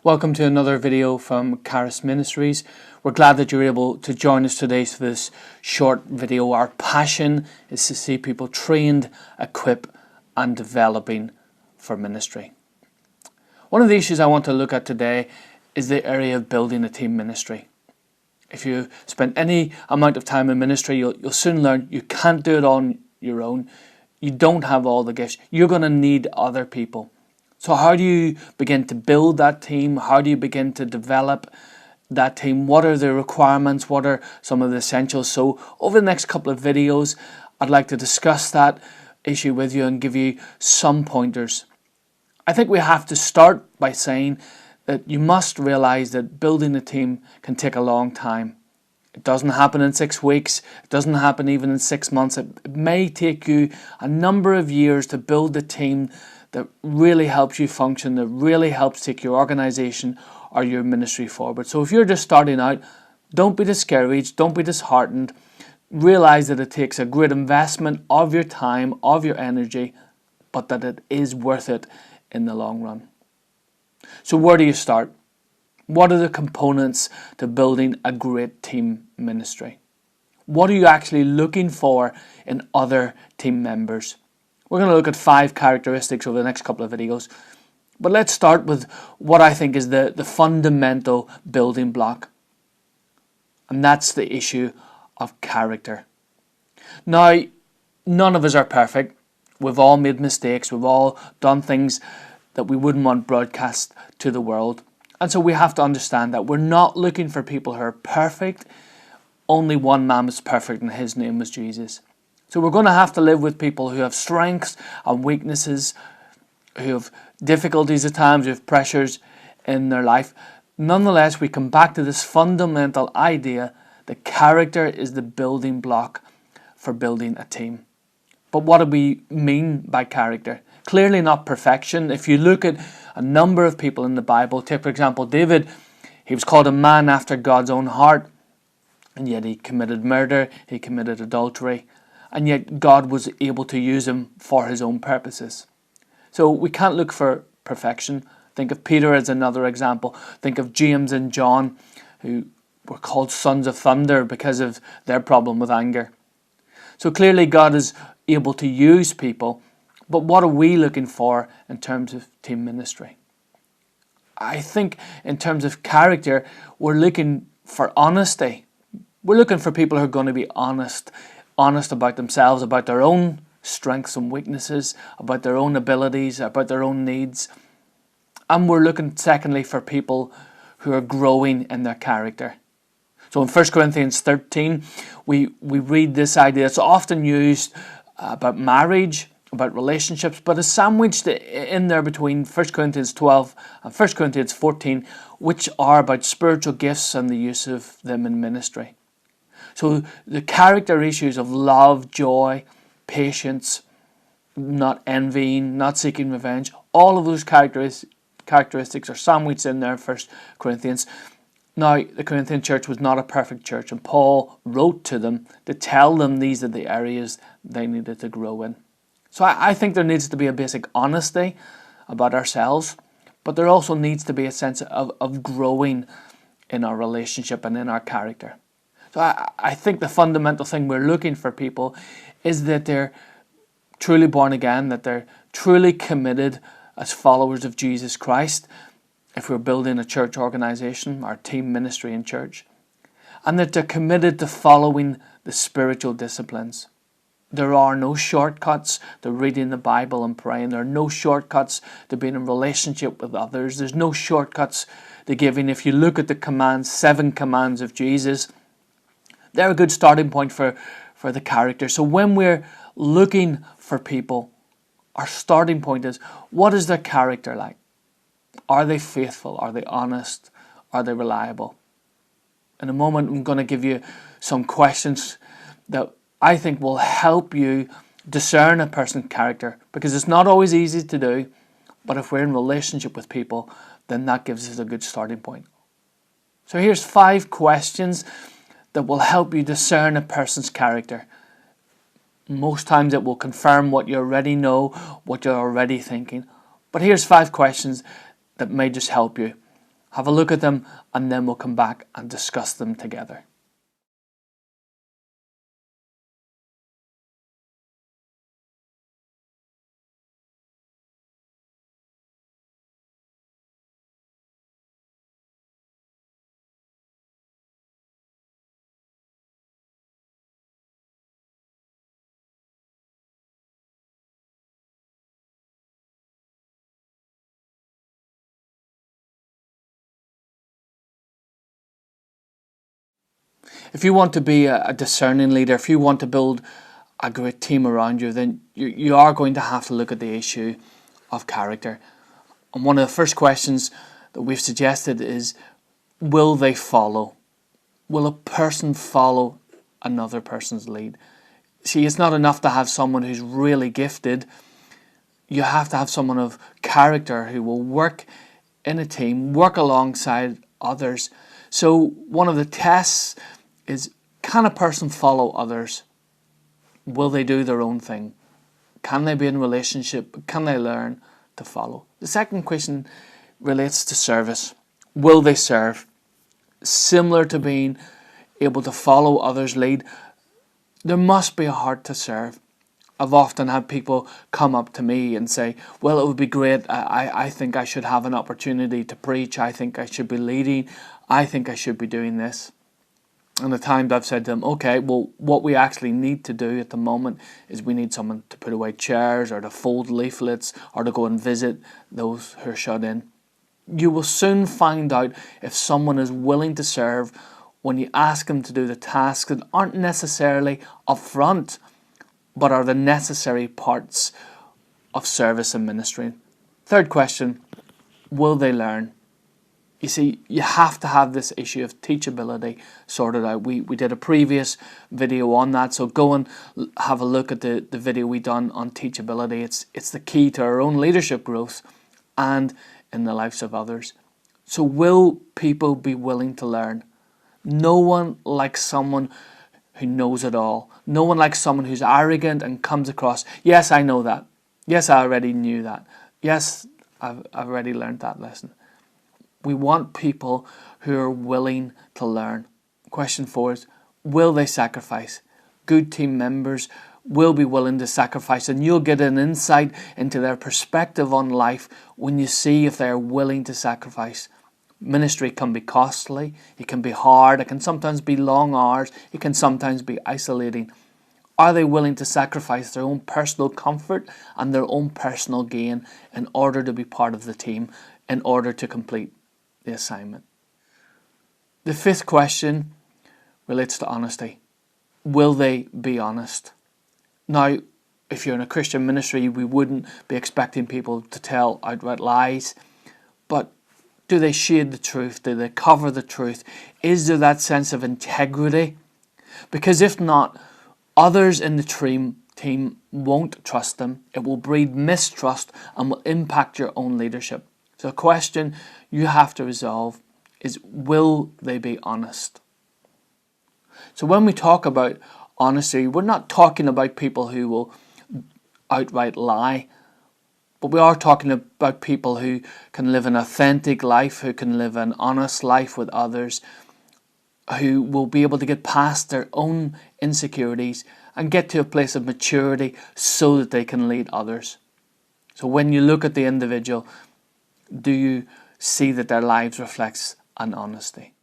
Welcome to another video from Charis Ministries. We're glad that you're able to join us today for this short video. Our passion is to see people trained, equipped and developing for ministry. One of the issues I want to look at today is the area of building a team ministry. If you spend any amount of time in ministry, you'll soon learn you can't do it on your own. You don't have all the gifts. You're going to need other people. So how do you begin to build that team? How do you begin to develop that team? What are the requirements? What are some of the essentials? So over the next couple of videos, I'd like to discuss that issue with you and give you some pointers. I think we have to start by saying that you must realize that building a team can take a long time. It doesn't happen in 6 weeks. It doesn't happen even in 6 months. It may take you a number of years to build a team that really helps you function, that really helps take your organization or your ministry forward. So if you're just starting out, don't be discouraged, don't be disheartened. Realize that it takes a great investment of your time, of your energy, but that it is worth it in the long run. So where do you start? What are the components to building a great team ministry? What are you actually looking for in other team members? We're going to look at 5 characteristics over the next couple of videos. But let's start with what I think is the fundamental building block. And that's the issue of character. Now, none of us are perfect. We've all made mistakes. We've all done things that we wouldn't want broadcast to the world. And so we have to understand that we're not looking for people who are perfect. Only one man was perfect, and his name was Jesus. So we're going to have to live with people who have strengths and weaknesses, who have difficulties at times, who have pressures in their life. Nonetheless, we come back to this fundamental idea that character is the building block for building a team. But what do we mean by character? Clearly not perfection. If you look at a number of people in the Bible, take for example David, he was called a man after God's own heart, and yet he committed murder, he committed adultery. And yet God was able to use him for his own purposes. So we can't look for perfection. Think of Peter as another example. Think of James and John, who were called sons of thunder because of their problem with anger. So clearly God is able to use people. But what are we looking for in terms of team ministry? I think in terms of character, we're looking for honesty. We're looking for people who are going to be honest about themselves, about their own strengths and weaknesses, about their own abilities, about their own needs. And we're looking, secondly, for people who are growing in their character. So in 1 Corinthians 13, we read this idea. It's often used about marriage, about relationships, but it's sandwiched in there between 1 Corinthians 12 and 1 Corinthians 14, which are about spiritual gifts and the use of them in ministry. So the character issues of love, joy, patience, not envying, not seeking revenge, all of those characteristics are sandwiched in there in 1 Corinthians. Now, the Corinthian church was not a perfect church, and Paul wrote to them to tell them these are the areas they needed to grow in. So I think there needs to be a basic honesty about ourselves, but there also needs to be a sense of growing in our relationship and in our character. So I think the fundamental thing we're looking for people is that they're truly born again, that they're truly committed as followers of Jesus Christ, if we're building a church organization, our team ministry in church, and that they're committed to following the spiritual disciplines. There are no shortcuts to reading the Bible and praying. There are no shortcuts to being in relationship with others. There's no shortcuts to giving. If you look at the commands, 7 commands of Jesus, they're a good starting point for the character. So when we're looking for people, our starting point is, what is their character like? Are they faithful? Are they honest? Are they reliable? In a moment, I'm going to give you some questions that I think will help you discern a person's character, because it's not always easy to do, but if we're in relationship with people, then that gives us a good starting point. So here's 5 questions that will help you discern a person's character. Most times it will confirm what you already know, what you're already thinking. But here's 5 questions that may just help you. have a look at them, and then we'll come back and discuss them together. If you want to be a discerning leader, if you want to build a great team around you, then you are going to have to look at the issue of character. And one of the first questions that we've suggested is, will they follow? Will a person follow another person's lead? See, it's not enough to have someone who's really gifted. You have to have someone of character who will work in a team, work alongside others. So one of the tests is, can a person follow others? Will they do their own thing? Can they be in relationship? Can they learn to follow? The second question relates to service. Will they serve? Similar to being able to follow others' lead, there must be a heart to serve. I've often had people come up to me and say, well, it would be great. I think I should have an opportunity to preach. I think I should be leading. I think I should be doing this. And at times I've said to them, okay, well, what we actually need to do at the moment is we need someone to put away chairs or to fold leaflets or to go and visit those who are shut in. You will soon find out if someone is willing to serve when you ask them to do the tasks that aren't necessarily up front, but are the necessary parts of service and ministry. Third question, will they learn? You see, you have to have this issue of teachability sorted out. We did a previous video on that, so go and have a look at the video we done on teachability. It's the key to our own leadership growth and in the lives of others. So will people be willing to learn? No one likes someone who knows it all. No one likes someone who's arrogant and comes across, yes, I know that. Yes, I already knew that. Yes, I've already learned that lesson. We want people who are willing to learn. Question 4 is, will they sacrifice? Good team members will be willing to sacrifice, and you'll get an insight into their perspective on life when you see if they're willing to sacrifice. Ministry can be costly, it can be hard, it can sometimes be long hours, it can sometimes be isolating. Are they willing to sacrifice their own personal comfort and their own personal gain in order to be part of the team, in order to complete the assignment? The fifth question relates to honesty. Will they be honest? Now, if you're in a Christian ministry, we wouldn't be expecting people to tell outright lies, but do they shade the truth? Do they cover the truth? Is there that sense of integrity? Because if not, others in the team won't trust them. It will breed mistrust and will impact your own leadership. So a question you have to resolve is, will they be honest? So when we talk about honesty, we're not talking about people who will outright lie, but we are talking about people who can live an authentic life, who can live an honest life with others, who will be able to get past their own insecurities and get to a place of maturity so that they can lead others. So when you look at the individual, do you see that their lives reflects an honesty?